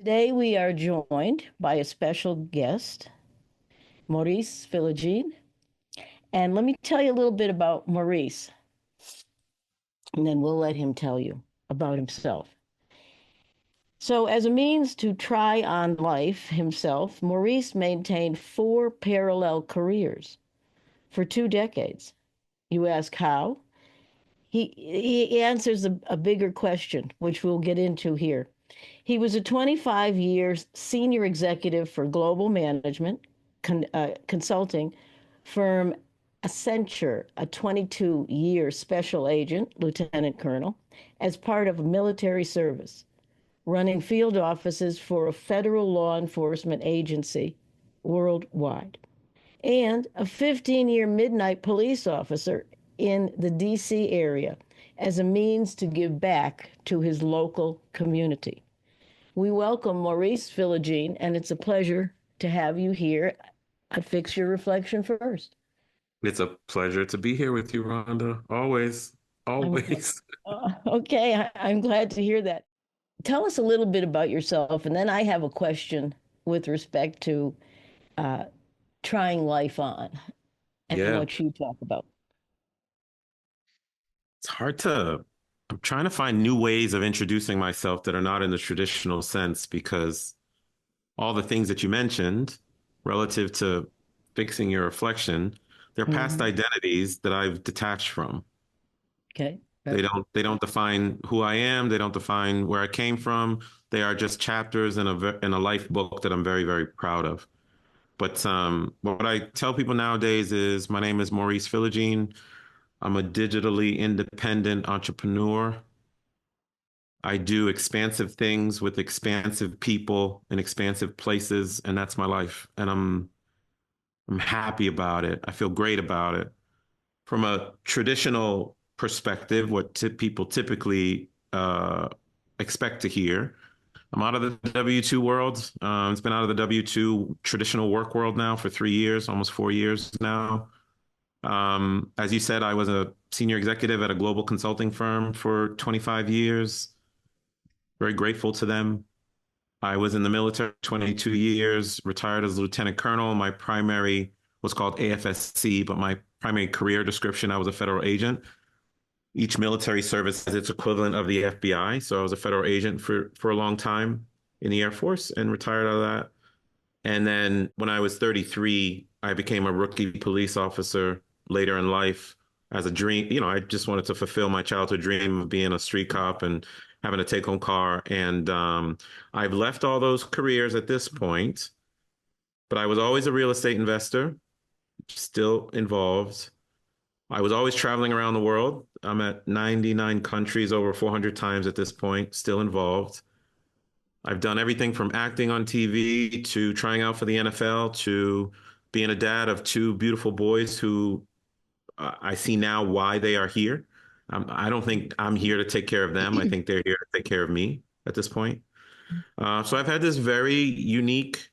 Today we are joined by a special guest, Maurice Philogene. And let me tell you a little bit about Maurice, and then we'll let him tell you about himself. So, as a means to try on life himself, Maurice maintained four parallel careers for 2 decades. You ask how? He answers a bigger question, which we'll get into here. He was a 25 years senior executive for global management consulting firm Accenture, a 22-year special agent, lieutenant colonel, as part of military service, running field offices for a federal law enforcement agency worldwide, and a 15-year midnight police officer in the D.C. area as a means to give back to his local community. We welcome Maurice Philogene, and it's a pleasure to have you here. I'd fix your reflection first. It's a pleasure to be here with you, Rhonda. Always, I'm always. okay. I'm glad to hear that. Tell us a little bit about yourself, and then I have a question with respect to uh, trying life on and Yeah, what you talk about. it's hard to, I'm trying to find new ways of introducing myself that are not in the traditional sense because all the things that you mentioned relative to fixing your reflection, they're past Mm-hmm. identities that I've detached from. Okay. They don't define who I am. They don't define where I came from. They are just chapters in a life book that I'm very, very proud of. But what I tell people nowadays is my name is Maurice Philogene. I'm a digitally independent entrepreneur. I do expansive things with expansive people in expansive places, and that's my life. And I'm happy about it. I feel great about it. From a traditional perspective, what people typically expect to hear, I'm out of the W-2 world. It's been out of the W-2 traditional work world now for 3 years, almost 4 years now. As you said, I was a senior executive at a global consulting firm for 25 years. Very grateful to them. I was in the military 22 years, retired as a lieutenant colonel. My primary was called AFSC, but my primary career description, I was a federal agent. Each military service has its equivalent of the FBI. So I was a federal agent for a long time in the Air Force and retired out of that. And then when I was 33, I became a rookie police officer later in life as a dream. I just wanted to fulfill my childhood dream of being a street cop and having a take home car. And I've left all those careers at this point, but I was always a real estate investor, still involved. I was always traveling around the world. I'm at 99 countries, over 400 times at this point, still involved. I've done everything from acting on TV to trying out for the NFL to being a dad of two beautiful boys who I see now why they are here. I don't think I'm here to take care of them. I think they're here to take care of me at this point. So I've had this very unique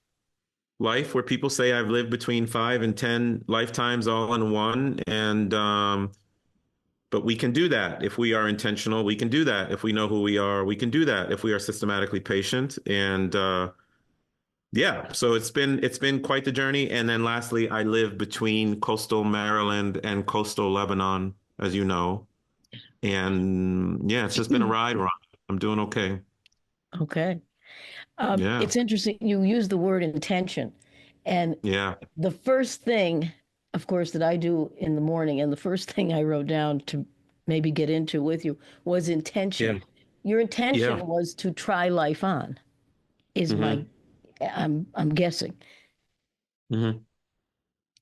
life where people say I've lived between 5 and 10 lifetimes all in one. And but we can do that if we are intentional. We can do that if we know who we are. We can do that if we are systematically patient. And yeah, so it's been quite the journey. And then lastly, I live between coastal Maryland and coastal Lebanon, as you know. And yeah, it's just been a ride, Ron. I'm doing okay. Okay. Yeah. It's interesting. You use the word intention. And Yeah. the first thing, of course, that I do in the morning, and the first thing I wrote down to maybe get into with you was intention. Yeah. Your Yeah. intention was to try life on, is my, Hmm. I'm guessing. Hmm.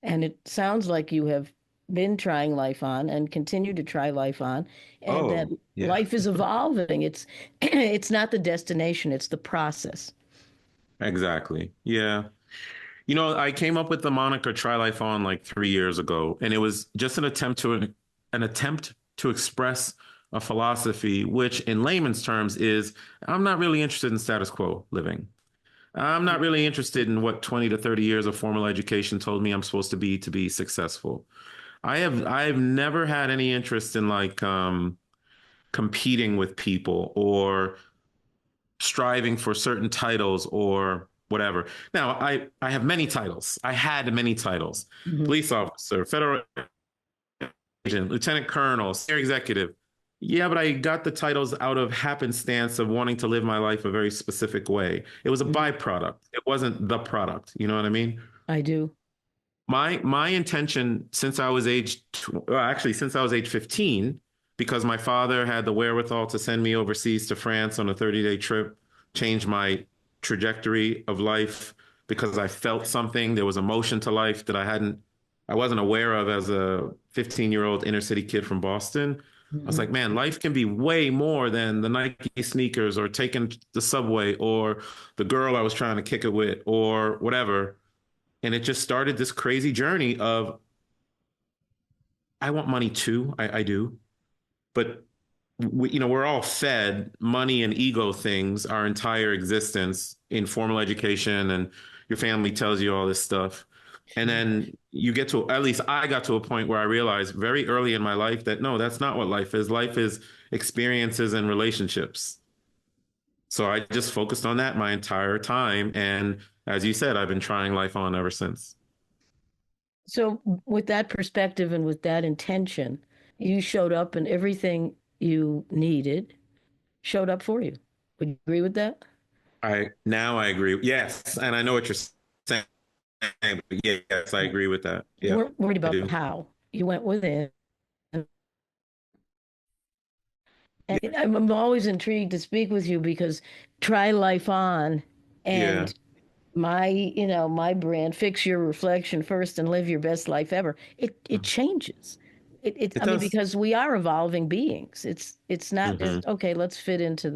And it sounds like you have been trying life on and continue to try life on, and that Oh, yeah. life is evolving. It's it's not the destination, it's the process. Exactly. Yeah. I came up with the moniker Try Life On like 3 years ago, and it was just an attempt to express a philosophy, which in layman's terms is I'm not really interested in status quo living. I'm not really interested in what 20 to 30 years of formal education told me I'm supposed to be successful. I've never had any interest in like competing with people or striving for certain titles or whatever. Now, I have many titles. I had many titles: Mhm. police officer, federal agent, lieutenant colonel, senior executive. Yeah, but I got the titles out of happenstance of wanting to live my life a very specific way. It was a Mhm. byproduct. It wasn't the product. You know what I mean? I do. My intention since I was actually since I was age 15, because my father had the wherewithal to send me overseas to France on a 30-day trip, changed my trajectory of life because I felt something. There was emotion to life that I wasn't aware of as a 15-year-old inner city kid from Boston. I was Mhm. like, man, life can be way more than the Nike sneakers or taking the subway or the girl I was trying to kick it with or whatever. And it just started this crazy journey of I want money too. I do. But we're all fed money and ego things our entire existence in formal education, and your family tells you all this stuff. And Sure. then you get to, at least I got to a point where I realized very early in my life that no, that's not what life is. Life is experiences and relationships. So I just focused on that my entire time. And as you said, I've been trying life on ever since. So, with that perspective and with that intention, you showed up and everything you needed showed up for you. Would you agree with that? I agree. Yes, and I know what you're saying. But yes, I Right. agree with that. You Yep, weren't worried I about the do. how. You went within. And Yeah, I'm always intrigued to speak with you because try life on yeah, and my brand, fix your reflection first and live your best life ever. It changes. it I mean, does. because we are evolving beings. It's not Hmm. just okay, let's fit into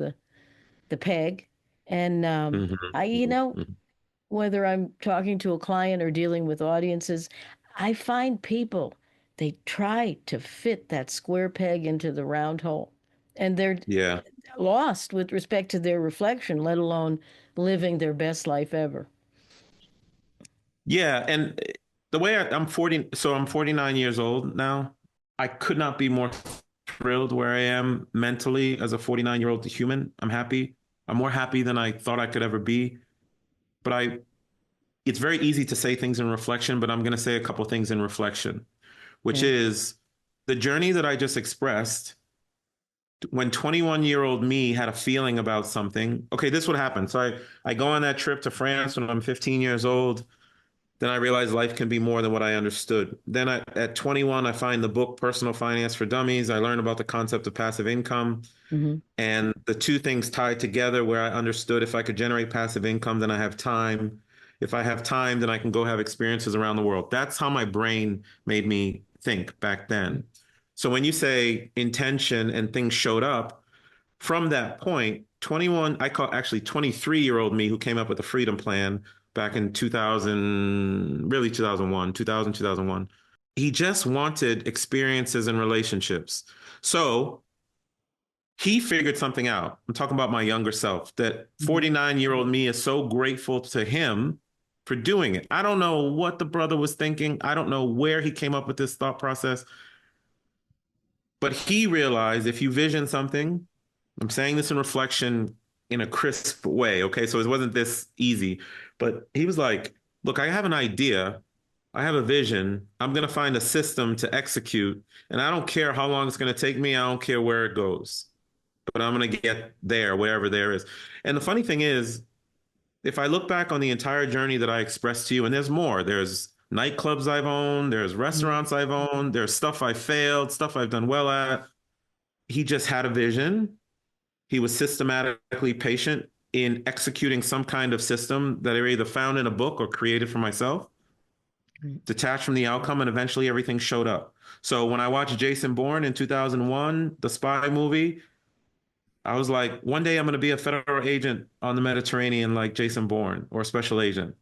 the peg. And Hmm. I, Hmm. whether I'm talking to a client or dealing with audiences, I find people, they try to fit that square peg into the round hole. And they're Yeah, lost with respect to their reflection, let alone living their best life ever. yeah, and the way I'm 40, so I'm 49 years old now. I could not be more thrilled where I am mentally as a 49-year-old human. I'm happy. I'm more happy than I thought I could ever be. But it's very easy to say things in reflection, but I'm going to say a couple things in reflection, which Okay. is the journey that I just expressed. When 21-year-old me had a feeling about something, okay, this would happen. So I go on that trip to France when I'm 15 years old. Then I realized life can be more than what I understood. Then at 21, I find the book Personal Finance for Dummies. I learn about the concept of passive income. Mm-hmm. And the two things tied together where I understood if I could generate passive income, then I have time. If I have time, then I can go have experiences around the world. That's how my brain made me think back then. So when you say intention and things showed up, from that point, 21, I call actually 23-year-old me who came up with the freedom plan back in 2000, really 2001, 2000, 2001. He just wanted experiences and relationships. So he figured something out. I'm talking about my younger self, that Mm-hmm. 49-year-old me is so grateful to him for doing it. I don't know what the brother was thinking. I don't know where he came up with this thought process, but he realized if you vision something, I'm saying this in reflection in a crisp way, okay? So it wasn't this easy, but he was like, look, I have an idea. I have a vision. I'm going to find a system to execute, and I don't care how long it's going to take me. I don't care where it goes, but I'm going to get there, wherever there is. And the funny thing is, if I look back on the entire journey that I expressed to you, and there's more, there's nightclubs I've owned, there's Mm-hmm. restaurants I've owned, there's stuff I failed, stuff I've done well at. He just had a vision. He was systematically patient in executing some kind of system that I either found in a book or created for myself, detached from the outcome, and eventually everything showed up. So when I watched Jason Bourne in 2001, the spy movie, I was like, one day I'm going to be a federal agent on the Mediterranean like Jason Bourne or a special agent.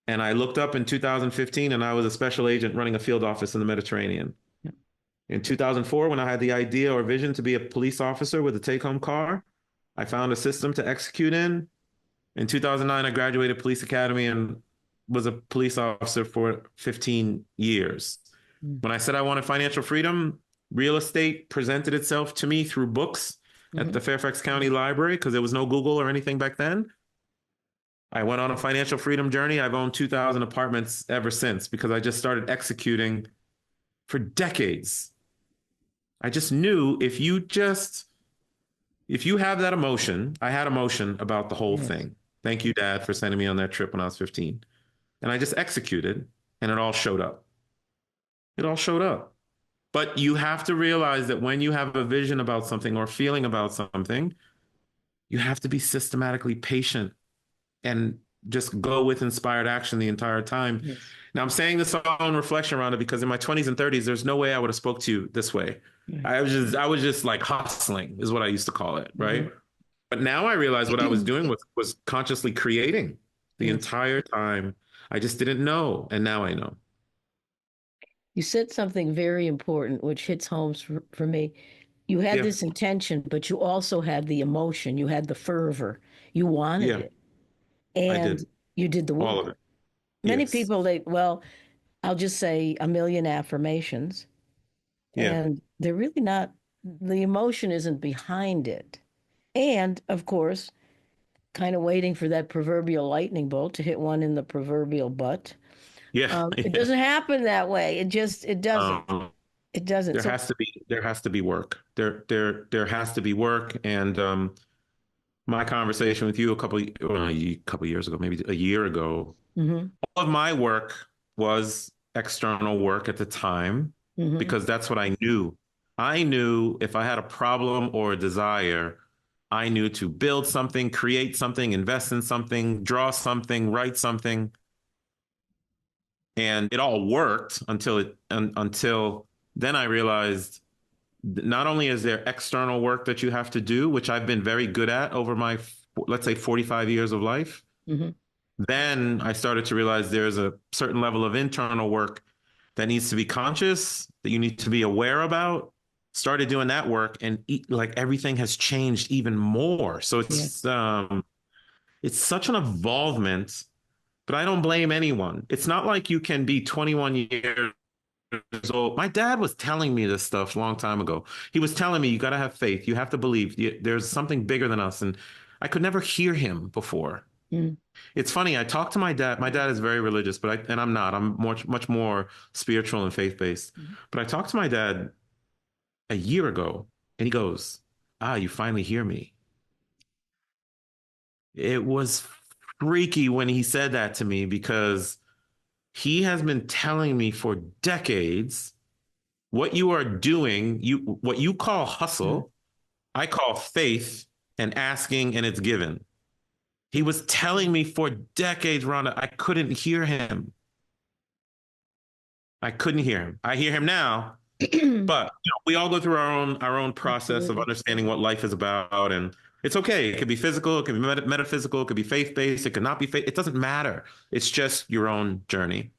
And I looked up in 2015 and I was a special agent running a field office in the Mediterranean. In 2004, when I had the idea or vision to be a police officer with a take home car, I found a system to execute in. In 2009, I graduated police academy and was a police officer for 15 years. Mm-hmm. When I said I wanted financial freedom, real estate presented itself to me through books. at the Hmm. Fairfax County Library because there was no Google or anything back then. I went on a financial freedom journey. I've owned 2,000 apartments ever since because I just started executing for decades. I just knew if you have that emotion, I had emotion about the whole Yes. thing. Thank you, Dad, for sending me on that trip when I was 15. And I just executed and it all showed up. It all showed up. But you have to realize that when you have a vision about something or feeling about something, you have to be systematically patient and just go with inspired action the entire time. Yes. Now I'm saying this on reflection, Rhonda, because in my 20s and 30s, there's no way I would have spoke to you this way. Right. I was just like hustling is what I used to call it, Hmm. right? But now I realize what I was doing was consciously creating the Yes. entire time. I just didn't know, and now I know. You said something very important, which hits home for me. You had Yeah, this intention, but you also had the emotion, you had the fervor. You wanted yeah, it, I and did you did the all of work. it. Many Yes, people, well, I'll just say a million affirmations, yeah, and they're really not, the emotion isn't behind it. And of course, kind of waiting for that proverbial lightning bolt to hit one in the proverbial butt. yeah, It yeah. doesn't happen that way. It doesn't. Um, It doesn't. So, there has to be work. There has to be work. And my conversation with you a couple years ago, maybe a year ago, hmm all of my work was external work at the time hmm because that's what I knew. I knew if I had a problem or a desire, I knew to build something, create something, invest in something, draw something, write something, and it all worked until then I realized not only is there external work that you have to do, which I've been very good at over my, let's say, 45 years of life, hmm then I started to realize there's a certain level of internal work that needs to be conscious, that you need to be aware about. Started doing that work, and like everything has changed even more. So Yes. it's such an involvement, but I don't blame anyone. It's not like you can be 21 years old. My dad was telling me this stuff a long time ago. He was telling me, you got to have faith. You have to believe there's something bigger than us. And I could never hear him before. Mm-hmm. It's funny. I talked to my dad. My dad is very religious, and I'm not. I'm much more spiritual and faith based. But I talked to my dad a year ago, and he goes, "Ah, you finally hear me." It was freaky when he said that to me because he has been telling me for decades what you are doing, what you call hustle, I call faith and asking and it's given. He was telling me for decades, Rhonda, I couldn't hear him. I couldn't hear him. I hear him now, but we all go through our own process of Absolutely. understanding what life is about, and it's okay. It could be physical, it could be metaphysical, it could be faith based, it could not be faith. It doesn't matter. It's just your own journey.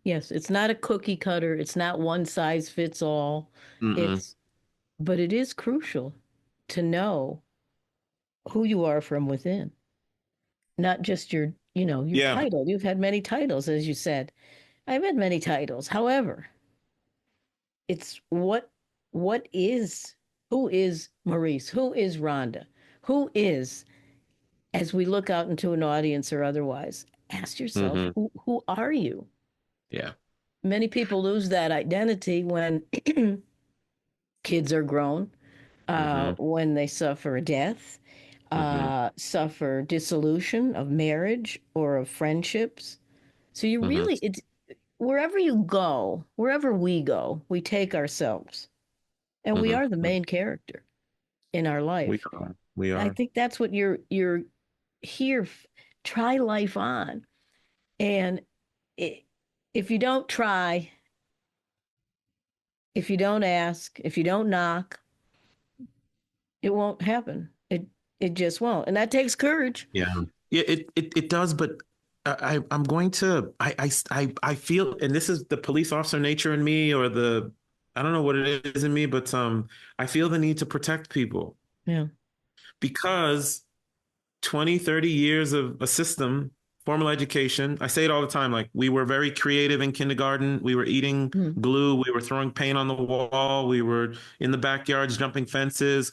Yes, it's not a cookie cutter. It's not one size fits all. Mm-mm. It's, but it is crucial to know who you are from within, not just your Yeah. title. You've had many titles, as you said. I've had many titles. However, it's what is who is Maurice? Who is Rhonda? Who is, as we look out into an audience or otherwise, ask yourself, Mm-hmm. who are you? Yeah. Many people lose that identity when kids are grown, Mm-hmm. when they suffer a death, Mm-hmm. suffer dissolution of marriage or of friendships. So you Mm-hmm. really, it's wherever we go, we take ourselves, and we are the Mm-hmm. main character in our We life. are. We I are. think that's what you're here. Try life on, and it, if you don't try, if you don't ask, if you don't knock, it won't happen. It just won't, and that takes courage. Yeah. Yeah, it does, but I'm going to I feel, and this is the police officer nature in me or the I don't know what it is in me, but I feel the need to protect people Yeah. because 20, 30 years of a system, formal education, I say it all the time, like we were very creative in kindergarten, we were eating Mm. glue, we were throwing paint on the wall, we were in the backyards jumping fences.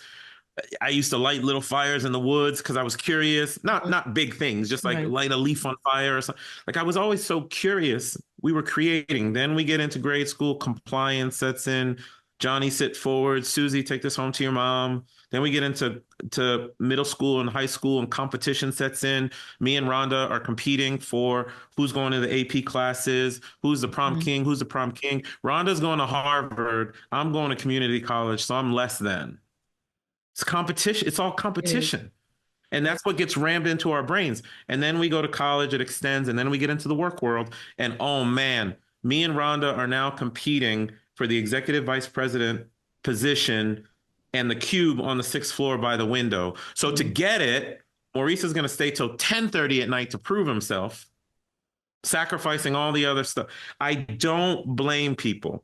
I used to light little fires in the woods because I was curious. Not big things, just like Right. light a leaf on fire or something. Like I was always so curious. We were creating. Then we get into grade school, compliance sets in. Johnny, sit forward. Susie, take this home to your mom. Then we get into middle school and high school, and competition sets in. Me and Rhonda are competing for who's going to the AP classes, who's the prom Mhm. king, who's the prom king. Rhonda's going to Harvard. I'm going to community college, so I'm less than. It's competition. It's all It is. competition. And that's what gets rammed into our brains. And then we go to college, it extends, and then we get into the work world. And oh man, me and Rhonda are now competing for the executive vice president position and the cube on the sixth floor by the window. So to Mhm. get it, Maurice is going to stay till 10:30 at night to prove himself, sacrificing all the other stuff. I don't blame people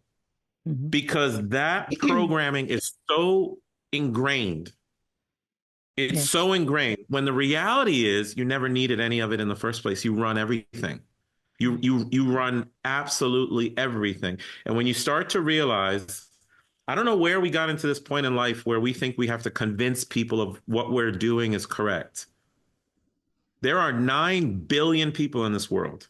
Mhm. because that programming is so ingrained. It's Yeah. so ingrained when the reality is you never needed any of it in the first place. You run everything. You run absolutely everything. And when you start to realize, I don't know where we got into this point in life where we think we have to convince people of what we're doing is correct. There are 9 billion people in this world.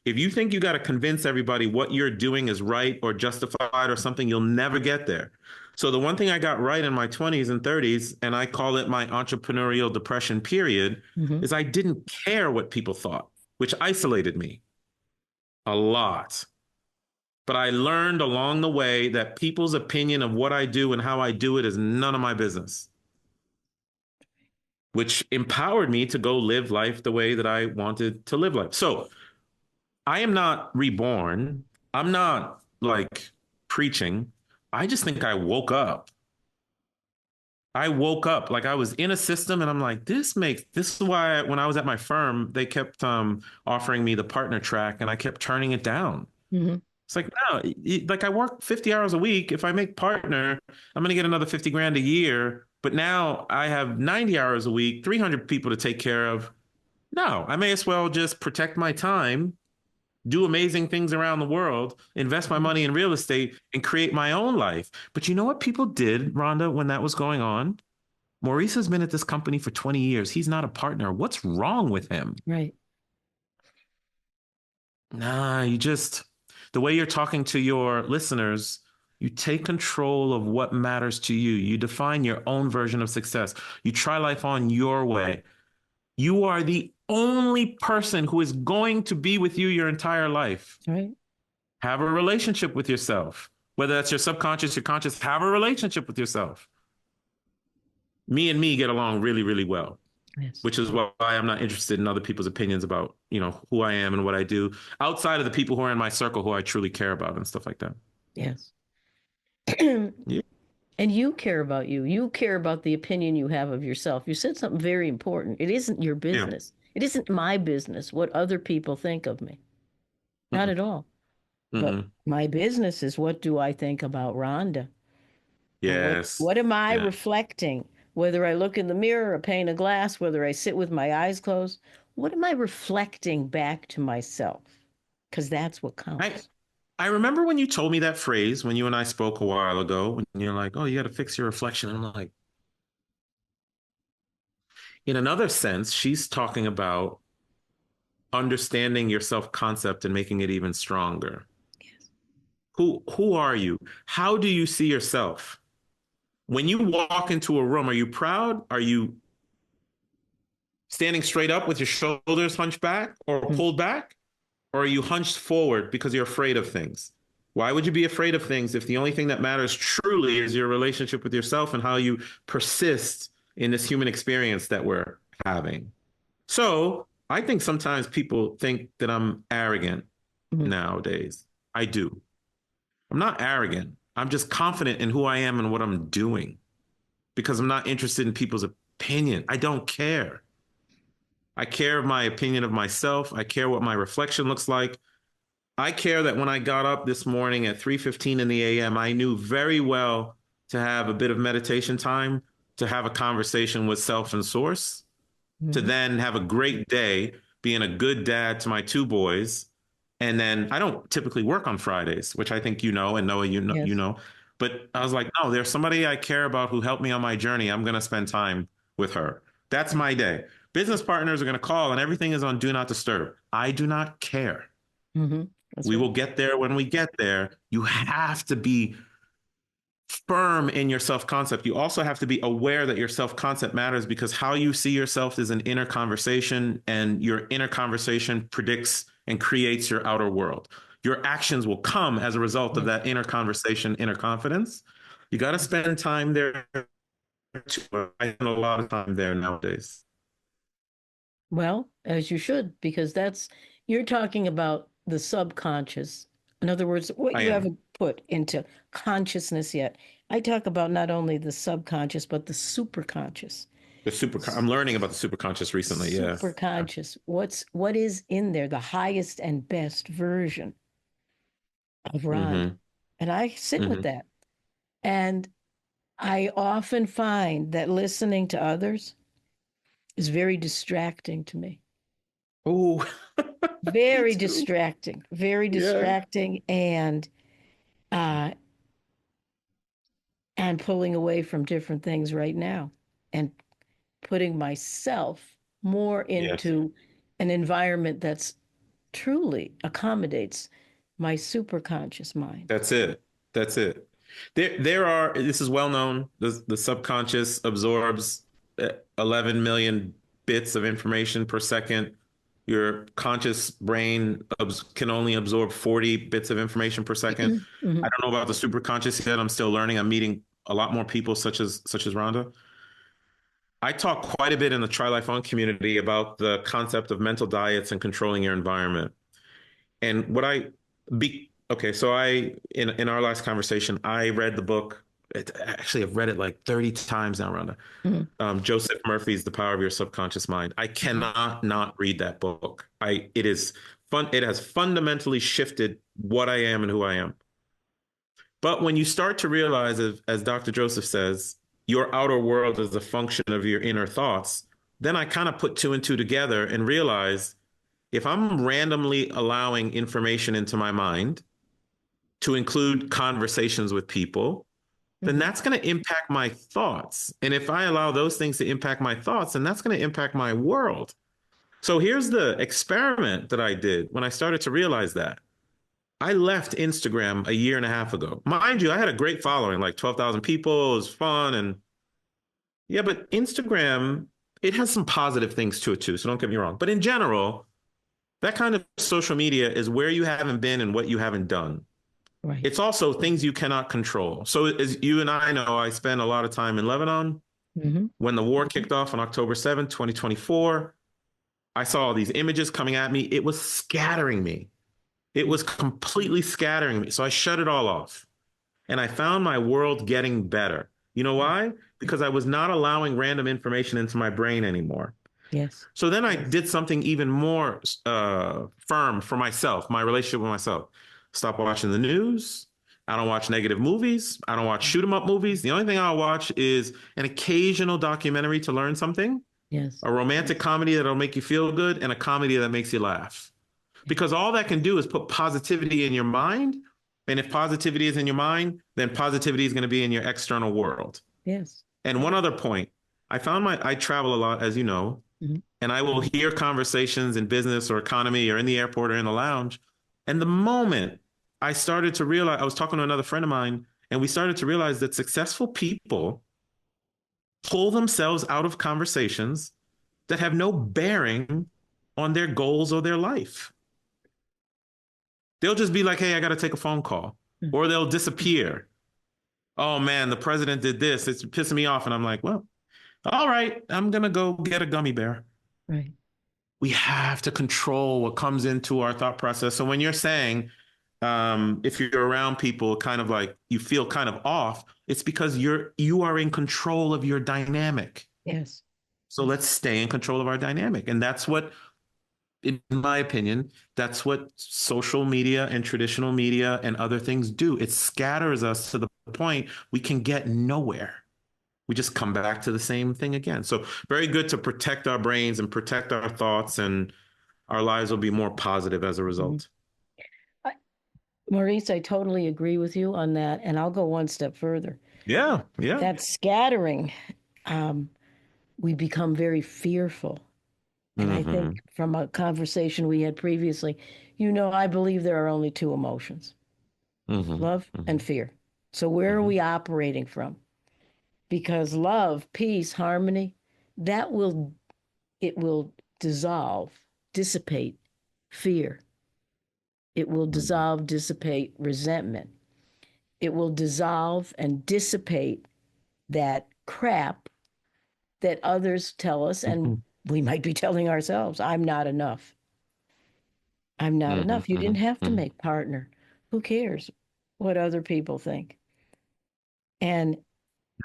If you think you got to convince everybody what you're doing is right or justified or something, you'll never get there. So the one thing I got right in my 20s and 30s, and I call it my entrepreneurial depression period, Mhm. is I didn't care what people thought, which isolated me a lot. But I learned along the way that people's opinion of what I do and how I do it is none of my business, which empowered me to go live life the way that I wanted to live life. So I am not reborn. I'm not like preaching. I just think I woke up. I woke up like I was in a system and I'm like, this is why when I was at my firm, they kept offering me the partner track and I kept turning it down. Mhm. It's like, no, like I work 50 hours a week. If I make partner, I'm going to get another 50 grand a year. But now I have 90 hours a week, 300 people to take care of. No, I may as well just protect my time, do amazing things around the world, invest my Mhm. money in real estate, and create my own life. But you know what people did, Rhonda, when that was going on? Maurice has been at this company for 20 years. He's not a partner. What's wrong with him? Right. Nah, the way you're talking to your listeners, you take control of what matters to you. You define your own version of success. You try life on your way. You are the only person who is going to be with you your entire life. Right. Have a relationship with yourself. Whether that's your subconscious, your conscious, have a relationship with yourself. Me and me get along really, really well, Yes. which is why I'm not interested in other people's opinions about, who I am and what I do outside of the people who are in my circle who I truly care about and stuff like that. Yes. Yeah. And you care about you. You care about the opinion you have of yourself. You said something very important. It isn't your Yeah. business. It isn't my business what other people think of me. Not Mm-mm. at all. But Mm-mm. my business is what do I think about Rhonda? And what Yes. what am I Yeah. reflecting? Whether I look in the mirror or pane of glass, whether I sit with my eyes closed, what am I reflecting back to myself? Because that's what I counts. I remember when you told me that phrase when you and I spoke a while ago, when you're like, oh, you got to fix your reflection. And I'm like, in another sense, she's talking about understanding your self-concept and making it even stronger. Yes. Who are you? How do you see yourself? When you walk into a room, are you proud? Are you standing straight up with your shoulders hunched back or Mm. pulled back? Or are you hunched forward because you're afraid of things? Why would you be afraid of things if the only thing that matters truly is your relationship with yourself and how you persist in this human experience that we're having? So I think sometimes people think that I'm arrogant Mhm. nowadays. I do. I'm not arrogant. I'm just confident in who I am and what I'm doing because I'm not interested in people's opinion. I don't care. I care of my opinion of myself. I care what my reflection looks like. I care that when I got up this morning at 3:15 in the AM, I knew very well to have a bit of meditation time, to have a conversation with self and source, to Mhm. then have a great day being a good dad to my two boys. And then I don't typically work on Fridays, which I think you know and Noah, you know, Yes. But I was like, no, there's somebody I care about who helped me on my journey. I'm going to spend time with her. That's Right. my day. Business partners are going to call and everything is on do not disturb. I do not care. Mm-hmm. That's We right. will get there when we get there. You have to be firm in your self concept. You also have to be aware that your self concept matters because how you see yourself is an inner conversation, and your inner conversation predicts and creates your outer world. Your actions will come as a result of Yes. that inner conversation, inner confidence. You got to Yes. spend time there too. I spend a lot of time there nowadays. Well, as you should, because you're talking about the subconscious. In other words, what I you am haven't put into consciousness yet. I talk about not only the subconscious, but the superconscious. I'm learning about the superconscious recently. Yeah. Superconscious. What is in there, the highest and best version of Rhonda. Hmm. And I sit with Hmm. that. And I often find that listening to others is very distracting to me. Oh, me too. Very Yeah. distracting uh and pulling away from different things right now and putting myself more Yes. into an environment that's truly accommodates my superconscious mind. That's it. That's it. There are, this is well known, the subconscious absorbs 11 million bits of information per second. Your conscious brain can only absorb 40 bits of information per second. I Mhm. don't know about the superconscious yet. I'm still learning. I'm meeting a lot more people such as Rhonda. I talk quite a bit in the Try Life On community about the concept of mental diets and controlling your environment. And what I be okay, so in our last conversation, I read the book. Actually, I've read it like 30 times now, Rhonda. Mhm. Joseph Murphy's The Power of Your Subconscious Mind. I Mhm. cannot not read that book. It is fun. It has fundamentally shifted what I am and who I am. But when you start to realize, as Dr. Joseph says, your outer world is a function of your inner thoughts, then I kind of put two and two together and realize if I'm randomly allowing information into my mind to include conversations with people, then Mhm. that's going to impact my thoughts. And if I allow those things to impact my thoughts, then that's going to impact my world. So here's the experiment that I did when I started to realize that. I left Instagram a year and a half ago. Mind you, I had a great following, like 12,000 people. It was fun. And yeah, but Instagram, it has some positive things to it too. So don't get me wrong. But in general, that kind of social media is where you haven't been and what you haven't done. Right. It's also things you cannot control. So, as you and I know, I spent a lot of time in Lebanon. Hmm. When the war kicked off on October 7th, 2024, I saw all these images coming at me. It was scattering me. It was completely scattering me. So I shut it all off and I found my world getting better. You know why? Because I was not allowing random information into my brain anymore. Yes. So then I did something even more firm for myself, my relationship with myself. Stop watching the news. I don't watch negative movies. I don't watch shoot 'em up movies. The only thing I'll watch is an occasional documentary to learn something, Yes. a romantic comedy that'll make you feel good, and a comedy that makes you laugh. Because all that can do is put positivity in your mind. And if positivity is in your mind, then positivity is going to be in your external world. Yes. And one other point, I travel a lot, as you know, Mhm. and I will hear conversations in business or economy or in the airport or in the lounge. And the moment I started to realize, I was talking to another friend of mine, and we started to realize that successful people pull themselves out of conversations that have no bearing on their goals or their life. They'll just be like, hey, I got to take a phone call, Mhm. or they'll disappear. Oh man, the president did this. It's pissing me off. And I'm like, well, all right, I'm going to go get a gummy bear. Right. We have to control what comes into our thought process. So when you're saying, if you're around people kind of like you feel kind of off, it's because you are in control of your dynamic. Yes. So let's stay in control of our dynamic. And that's what, in my opinion, that's what social media and traditional media and other things do. It scatters us to the point we can get nowhere. We just come back to the same thing again. So very good to protect our brains and protect our thoughts, and our lives will be more positive as a Mhm. result. Maurice, I totally agree with you on that. And I'll go one step further. Yeah, yeah. That scattering, um, we become very fearful. And I think Mm-hmm. from a conversation we had previously, I believe there are only two emotions, Mm-hmm. love and Mm-hmm. fear. So where are Mm-hmm. we operating from? Because love, peace, harmony, that will it will dissolve, dissipate fear. It will Mm-hmm. dissolve, dissipate resentment. It will dissolve and dissipate that crap that others tell us, and Mm-hmm. we might be telling ourselves, I'm not enough. I'm not Mm-hmm. enough. You didn't have to Mm-hmm. make partner. Who cares what other people think? And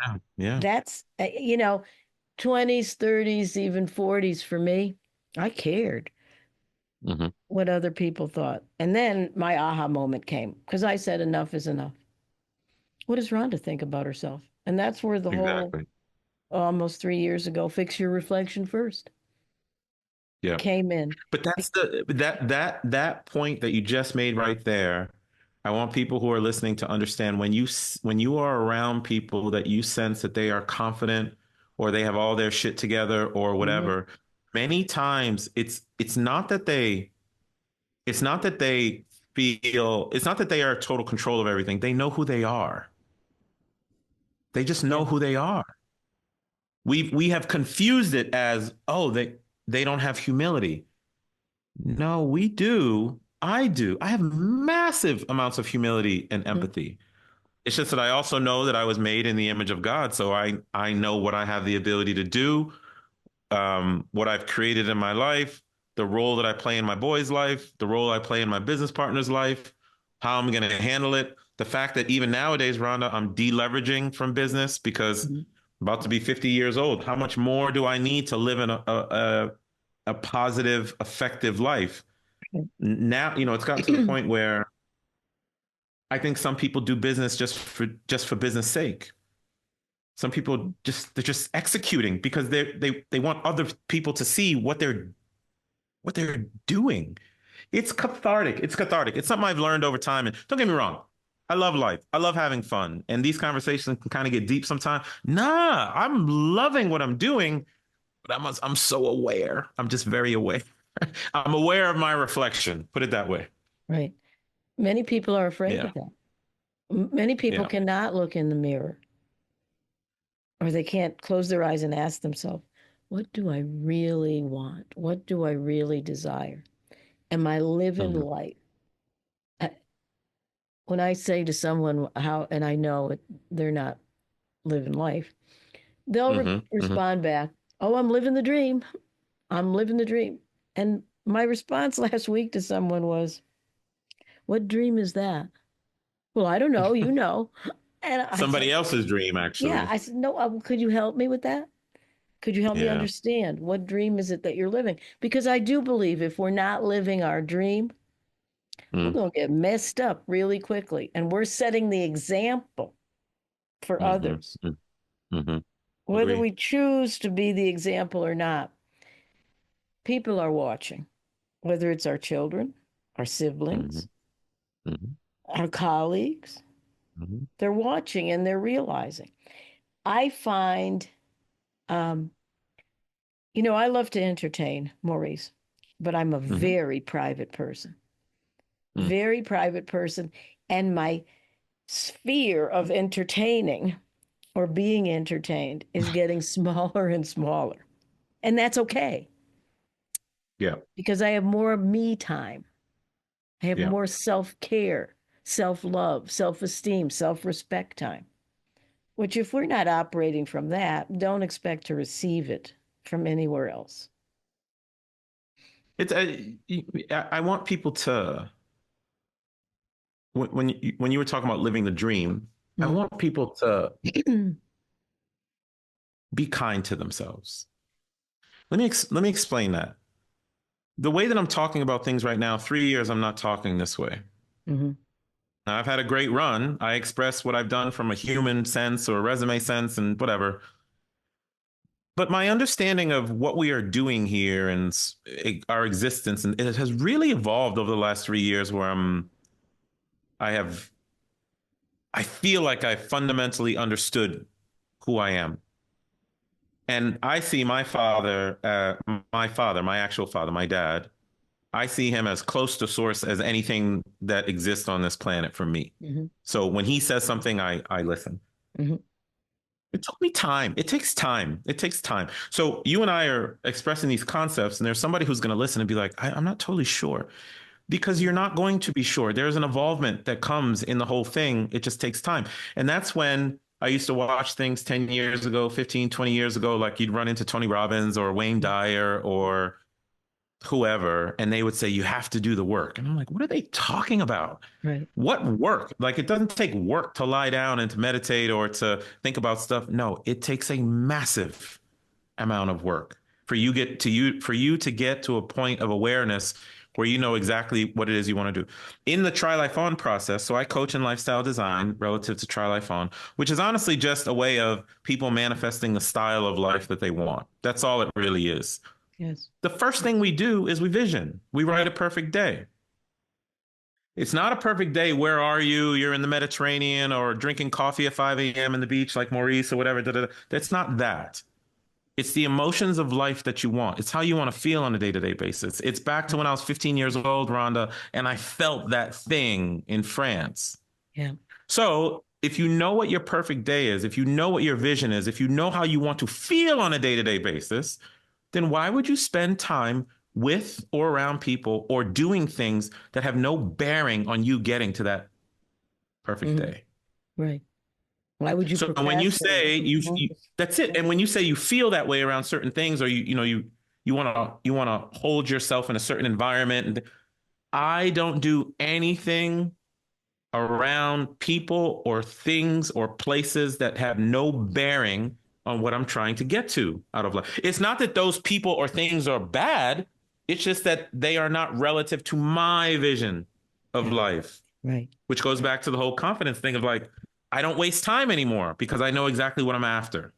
Yeah, yeah. that's, 20s, 30s, even 40s for me. I cared Mm-hmm. what other people thought. And then my aha moment came because I said, enough is enough. What does Rhonda think about herself? And that's where the whole Exactly. almost 3 years ago, fix your reflection first Yeah. came in. But that's that point that you just made right there. I want people who are listening to understand when you are around people that you sense that they are confident or they have all their shit together or Mm-hmm. whatever. Many times it's not that they feel it's not that they are total control of everything. They know who they are. They just Yeah. know who they are. We have confused it as, oh, they don't have humility. No, we do. I do. I have massive amounts of humility and Mm-hmm. empathy. It's just that I also know that I was made in the image of God. So I know what I have the ability to do, what I've created in my life, the role that I play in my boy's life, the role I play in my business partner's life, how I'm going to handle it. The fact that even nowadays, Rhonda, I'm deleveraging from business because Mm-hmm. I'm about to be 50 years old. How much more do I need to live in a positive, effective life? Now, it's gotten to the point where I think some people do business just for business sake. Some people they're just executing because they want other people to see what they're doing. It's cathartic. It's cathartic. It's something I've learned over time. And don't get me wrong, I love life. I love having fun. And these conversations can kind of get deep sometimes. Nah, I'm loving what I'm doing, but I'm so aware. I'm just very aware. I'm aware of my reflection. Put it that way. Right. Many people are afraid Yeah. of that. Many people Yeah. cannot look in the mirror or they can't close their eyes and ask themselves, what do I really want? What do I really desire? Am I living Mhm. life? When I say to someone how, and I know they're not living life, they'll Mhm. Mhm. respond back, oh, I'm living the dream. I'm living the dream. And my response last week to someone was, what dream is that? Well, I don't know. You know. And I said, Somebody else's dream, yeah. actually. I said, no, could you help me with that? Could you help me Yeah. understand what dream is it that you're living? Because I do believe if we're not living our dream, we're Mm. going to get messed up really quickly. And we're setting the example for Mhm. others. Mm. Mhm. Whether Agree. we choose to be the example or not, people are watching, whether it's our children, our siblings, Mhm. Mhm. our colleagues, Mhm. they're watching and they're realizing. I find, um, I love to entertain, Maurice, but I'm a Mhm. Mm. very private person. And my sphere of entertaining or being entertained is getting smaller and smaller. And that's okay Yeah. because I have more me time. I have Yeah. more self care, self love, self esteem, self respect time, which, if we're not operating from that, don't expect to receive it from anywhere else. It's I want people to when you were talking about living the dream, I Mm-hmm. want people to be kind to themselves. Let me explain that. The way that I'm talking about things right now, 3 years, I'm not talking this way. Mm-hmm. Now, I've had a great run. I express what I've done from a human sense or a resume sense and whatever. But my understanding of what we are doing here and our existence, and it has really evolved over the last 3 years where I have, I feel like I fundamentally understood who I am. And I see my father, my actual father, my dad, I see him as close to source as anything that exists on this planet for me. Hmm. So when he says something, I listen. Hmm. It took me time. It takes time. It takes time. So you and I are expressing these concepts, and there's somebody who's going to listen and be like, I'm not totally sure. Because you're not going to be sure. There's an evolvement that comes in the whole thing. It just takes time. And that's when I used to watch things 10 years ago, 15, 20 years ago, like you'd run into Tony Robbins or Wayne Dyer or whoever, and they would say, you have to do the work. And I'm like, what are they talking about? Right. What work? Like, it doesn't take work to lie down and to meditate or to think about stuff. No, it takes a massive amount of work for you to get to a point of awareness where you know exactly what it is you want to do. In the Try Life On process, so I coach in lifestyle design relative to Try Life On, which is honestly just a way of people manifesting the style of life that they want. That's all it really is. Yes. The first thing we do is we vision. We write a perfect day. It's not a perfect day. Where are you? You're in the Mediterranean or drinking coffee at 5 a.m. in the beach like Maurice or whatever. Da, da, da. That's not that. It's the emotions of life that you want. It's how you want to feel on a day-to-day basis. It's back to when I was 15 years old, Rhonda, and I felt that thing in France. Yeah. So if you know what your perfect day is, if you know what your vision is, if you know how you want to feel on a day-to-day basis, then why would you spend time with or around people or doing things that have no bearing on you getting to that perfect Hmm. day? Right. Why would you So when you procrastinate? say Mhm. that's it. And when you say you feel that way around certain things, or you want to hold yourself in a certain environment, and I don't do anything around people or things or places that have no bearing on what I'm trying to get to out of life. It's not that those people or things are bad. It's just that they are not relative to my vision of Yeah. life, Right. which goes back to the whole confidence thing of like, I don't waste time anymore because I know exactly what I'm after.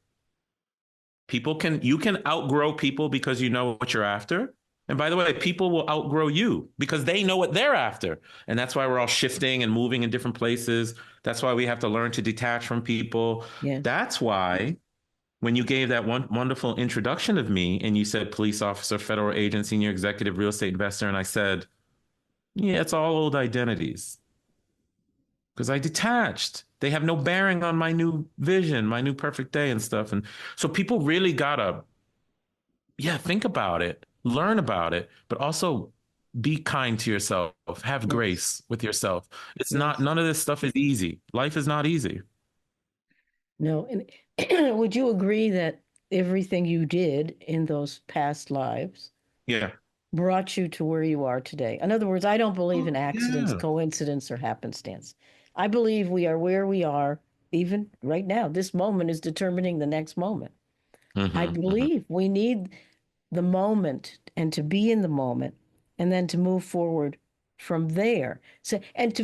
You can outgrow people because you know what you're after. And by the way, people will outgrow you because they know what they're after. And that's why we're all shifting and moving in different places. That's why we have to learn to detach from people. Yes. That's why when you gave that one wonderful introduction of me and you said police officer, federal agent, senior executive, real estate investor, and I said, yeah, it's all old identities because I detached. They have no bearing on my new vision, my new perfect day and stuff. And so people really gotta, yeah, think about it, learn about it, but also be kind to yourself, have Yes. grace with yourself. It's not, Yes. none of this stuff is easy. Life is not easy. No. And would you agree that everything you did in those past lives Yeah. brought you to where you are today? In other words, I don't believe Oh, in accidents, yeah. coincidence, or happenstance. I believe we are where we are even right now. This moment is determining the next moment. I Hmm. Hmm. believe we need the moment and to be in the moment and then to move forward from there. So and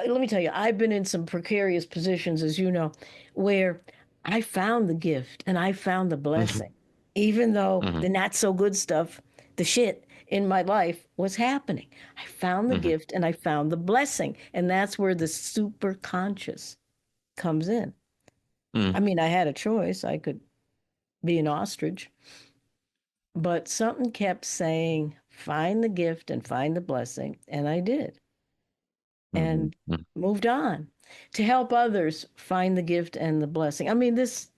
let me tell you, I've been in some precarious positions, as you know, where I found the gift and I found the Hmm. blessing, even though Hmm. the not so good stuff, the shit in my life was happening. I found the Hmm. gift and I found the blessing, and that's where the super conscious comes in. I Hmm. mean, I had a choice. I could be an ostrich, but something kept saying, find the gift and find the blessing. And I did Hmm. and moved on to help others find the gift and the blessing. I mean, this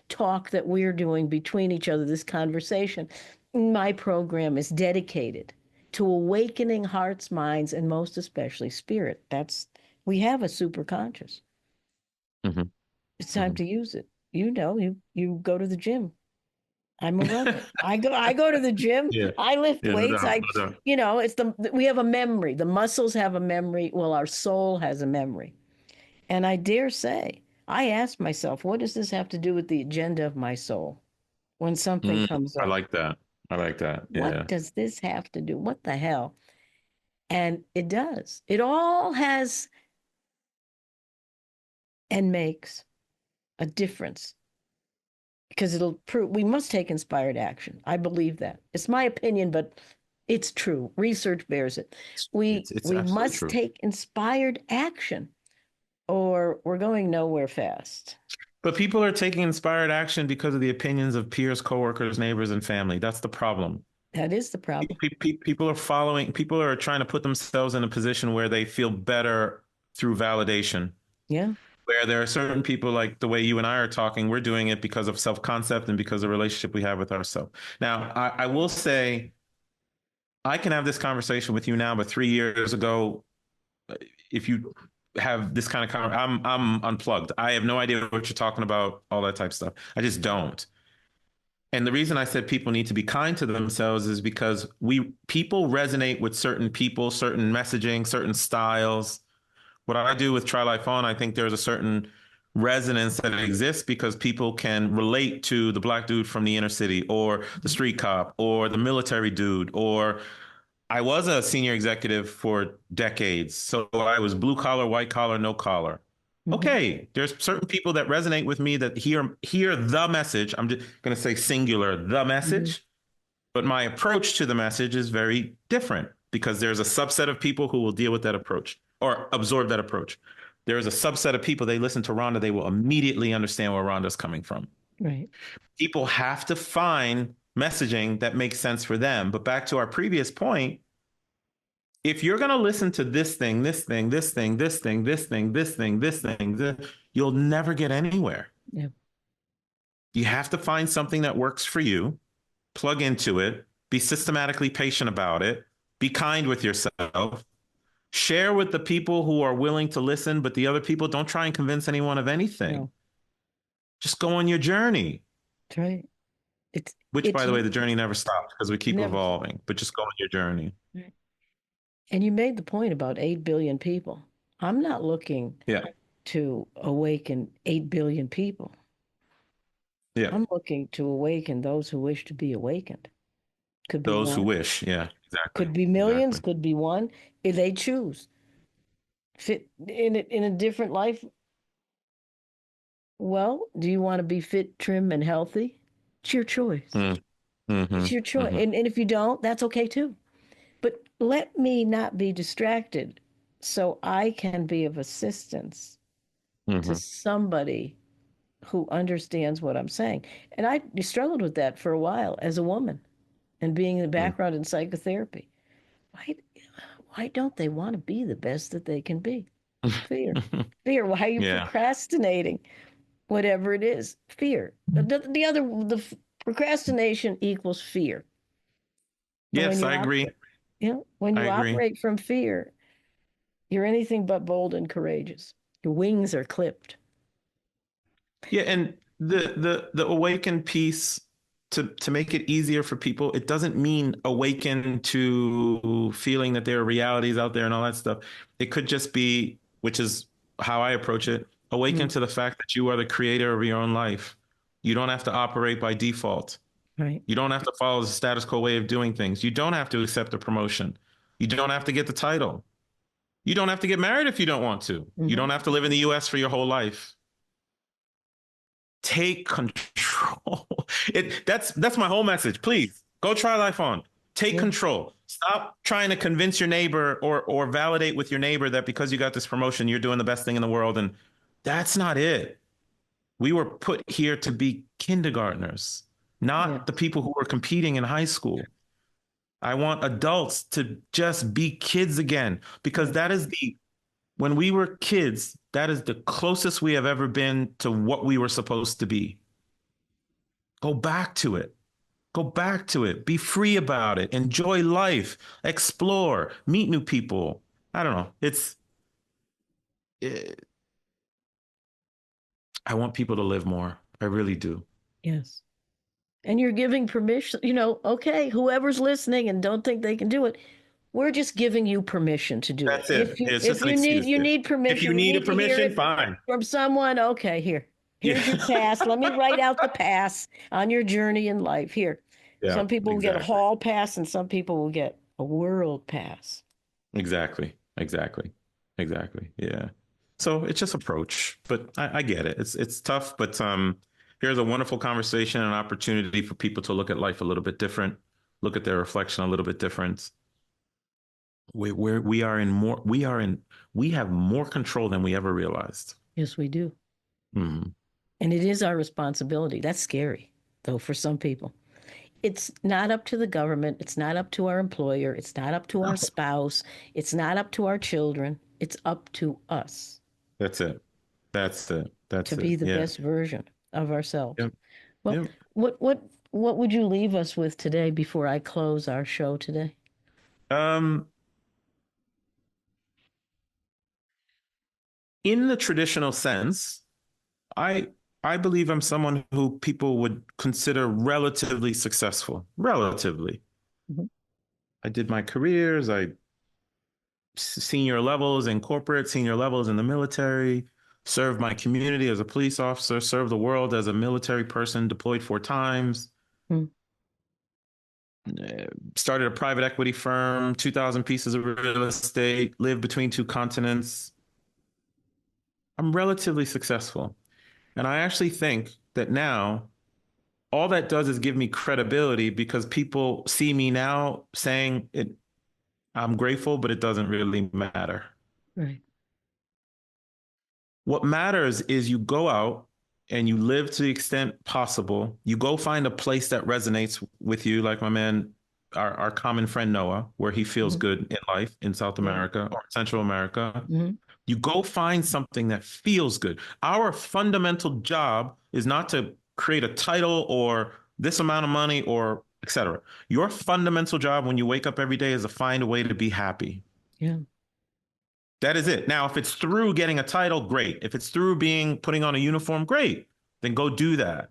talk that we're doing between each other, this conversation, my program is dedicated to awakening hearts, minds, and most especially spirit. That's we have a super conscious. Hmm. It's time Hmm. to use it. You know, you go to the gym. I'm a runner. I go to the gym. Yeah. I lift Yeah, no weights. doubt, no doubt. It's we have a memory. The muscles have a memory. Well, our soul has a memory. And I dare say, I ask myself, what does this have to do with the agenda of my soul when something Mm, comes I up? like that. I like that. What Yeah. does this have to do? What the hell? And it does. It all has and makes a difference because it'll prove we must take inspired action. I believe that. It's my opinion, but It's true. Research bears it. We It's we absolutely must true. take inspired action or we're going nowhere fast. But people are taking inspired action because of the opinions of peers, coworkers, neighbors, and family. That's the problem. That is the problem. People are following, people are trying to put themselves in a position where they feel better through validation. Yeah. Where there are certain people like the way you and I are talking, we're doing it because of self-concept and because of the relationship we have with ourselves. Now, I will say I can have this conversation with you now, but 3 years ago, if you have this kind of I'm unplugged. I have no idea what you're talking about, all that type of stuff. I just don't. And the reason I said people need to be kind to themselves is because we people resonate with certain people, certain messaging, certain styles. What I do with Try Life On, I think there's a certain resonance that exists because people can relate to the black dude from the inner city or the street cop or the military dude or I was a senior executive for decades. So I was blue collar, white collar, no collar. Mm-hmm. Okay, there's certain people that resonate with me that hear the message. I'm just going to say singular, the Mm-hmm. message, but my approach to the message is very different because there's a subset of people who will deal with that approach or absorb that approach. There is a subset of people, they listen to Rhonda, they will immediately understand where Rhonda's coming from. Right. People have to find messaging that makes sense for them. But back to our previous point, if you're going to listen to this thing, this thing, this thing, this thing, this thing, this thing, this thing, you'll never get anywhere. Yeah. You have to find something that works for you, plug into it, be systematically patient about it, be kind with yourself, share with the people who are willing to listen, but the other people don't try and convince anyone of anything. No. Just go on your journey, That's right. It's which, it's by the way, the journey never stops because we keep never. evolving, but just go on your journey. Right. And you made the point about 8 billion people. I'm not looking Yeah. to awaken 8 billion people. Yeah. I'm looking to awaken those who wish to be awakened. Could be Those who one, wish. Yeah, exactly. could be millions, Exactly. could be one, if they choose. Fit in a different life. Well, do you want to be fit, trim, and healthy? It's your choice. Mm. Mm-hmm. It's your choice. Mm-hmm. And if you don't, that's okay too. But let me not be distracted so I can be of assistance to Mm-hmm. somebody who understands what I'm saying. And I struggled with that for a while as a woman and being in the background in psychotherapy. Why, why don't they want to be the best that they can be? Fear. Fear. Why are you Yeah. procrastinating? Whatever it is, fear. The procrastination equals fear. And when Yes, you I agree. operate, when I you agree. operate from fear, you're anything but bold and courageous. Your wings are clipped. Yeah, and the awaken piece to make it easier for people, it doesn't mean awaken to feeling that there are realities out there and all that stuff. It could just be, which is how I approach it, awaken Mhm. to the fact that you are the creator of your own life. You don't have to operate by default. Right. You don't have to follow the status quo way of doing things. You don't have to accept a promotion. You don't have to get the title. You don't have to get married if you don't want to. You Hmm. don't have to live in the US for your whole life. Take control. That's my whole message. Please go try life on. Take Yeah. control. Stop trying to convince your neighbor or validate with your neighbor that because you got this promotion, you're doing the best thing in the world. And that's not it. We were put here to be kindergartners, Yeah. not the people who were competing in high school. I want adults to just be kids again because Yeah. that is when we were kids, that is the closest we have ever been to what we were supposed to be. Go back to it. Go back to it. Be free about it. Enjoy life. Explore. Meet new people. I don't know. It, I want people to live more. I really do. Yes. And you're giving permission, okay, whoever's listening and don't think they can do it, we're just giving you permission to do it. That's it. It's If just an you need excuse. you need If you permission, you need a need to hear permission, it fine. from someone, okay, here. Yeah. Here's your pass. Let me write out the pass on your journey in life. Here. Yeah, Some people will get a exactly. hall pass and some people will get a world pass. Exactly. Exactly. Exactly. Yeah. So it's just approach, but I get it. It's tough, but here's a wonderful conversation and opportunity for people to look at life a little bit different, look at their reflection a little bit different. We have more control than we ever realized. Yes, we do. Mm-hmm. And it is our responsibility. That's scary, though, for some people. It's not up to the government. It's not up to our employer. It's not up to our spouse. It's not up to our children. It's up to us. That's it. That's it. To That's it. be the Yeah. best version of ourselves. Yep. Well, Yep. what would you leave us with today before I close our show today? Um, in the traditional sense, I I believe I'm someone who people would consider relatively successful. Relatively. Mhm. I did my careers, I senior levels in corporate, senior levels in the military, served my community as a police officer, served the world as a military person, deployed 4 times, Mm. started a private equity firm, 2,000 pieces of real estate, lived between 2 continents. I'm relatively successful. And I actually think that now all that does is give me credibility because people see me now saying it, I'm grateful, but it doesn't really matter. Right. What matters is you go out and you live to the extent possible. You go find a place that resonates with you, like my man, our common friend Noah, where he feels Mm-hmm. good in life in South Yeah. America or Central America. Mm-hmm. You go find something that feels good. Our fundamental job is not to create a title or this amount of money or etc. Your fundamental job when you wake up every day is to find a way to be happy. Yeah. That is it. Now, if it's through getting a title, great. If it's through putting on a uniform, great. Then go do that.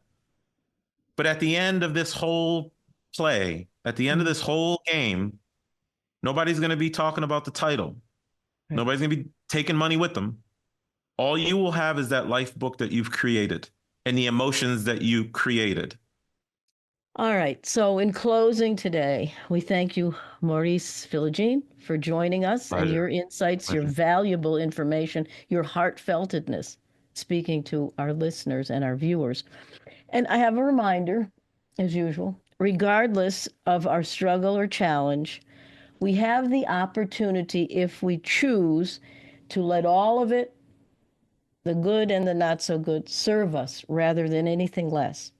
But at the end of this whole play, at the end of Mm-hmm. this whole game, nobody's going to be talking about the title. Right. Nobody's going to be taking money with them. All you will have is that life book that you've created and the emotions that you created. All right. So, in closing today, we thank you, Maurice Philogene, for joining us and Pleasure. your insights, your Pleasure. valuable information, your heartfeltedness, speaking to our listeners and our viewers. And I have a reminder, as usual, regardless of our struggle or challenge, we have the opportunity, if we choose, to let all of it, the good and the not so good, serve us rather than anything less.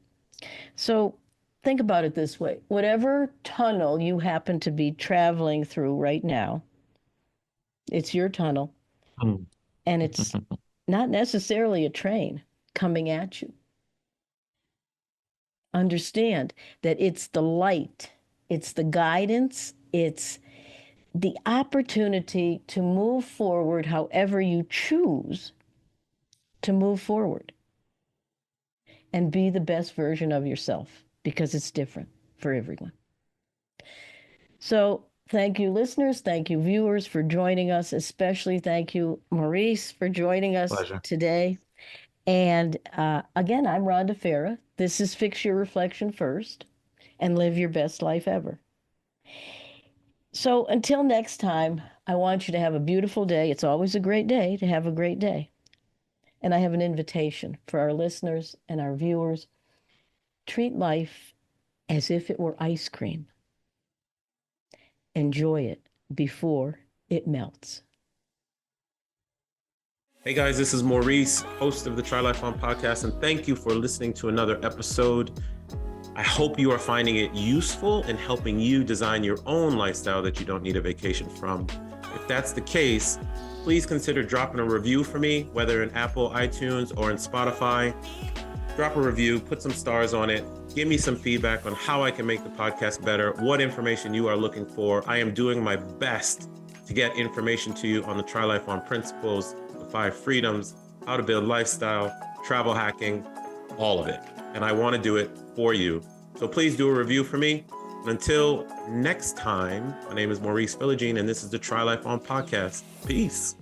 So think about it this way: whatever tunnel you happen to be traveling through right now, it's your tunnel, Mm. and it's not necessarily a train coming at you. Understand that it's the light, it's the guidance, it's the opportunity to move forward however you choose to move forward and be the best version of yourself, because it's different for everyone. So thank you, listeners. Thank you, viewers, for joining us. Especially thank you, Maurice, for joining us Pleasure. today. And again, I'm Rhonda Farrah. This is Fix Your Reflection First and Live Your Best Life Ever. So until next time, I want you to have a beautiful day. It's always a great day to have a great day. And I have an invitation for our listeners and our viewers. Treat life as if it were ice cream. Enjoy it before it melts. Hey guys, this is Maurice, host of the Try Life On podcast, and thank you for listening to another episode. I hope you are finding it useful and helping you design your own lifestyle that you don't need a vacation from. If that's the case, please consider dropping a review for me, whether in Apple, iTunes, or in Spotify. Drop a review, put some stars on it, give me some feedback on how I can make the podcast better, what information you are looking for. I am doing my best to get information to you on the Try Life On principles, the 5 freedoms, how to build lifestyle, travel hacking, all of it. And I want to do it for you. So please do a review for me. And until next time, my name is Maurice Philogene, and this is the Try Life On podcast. Peace.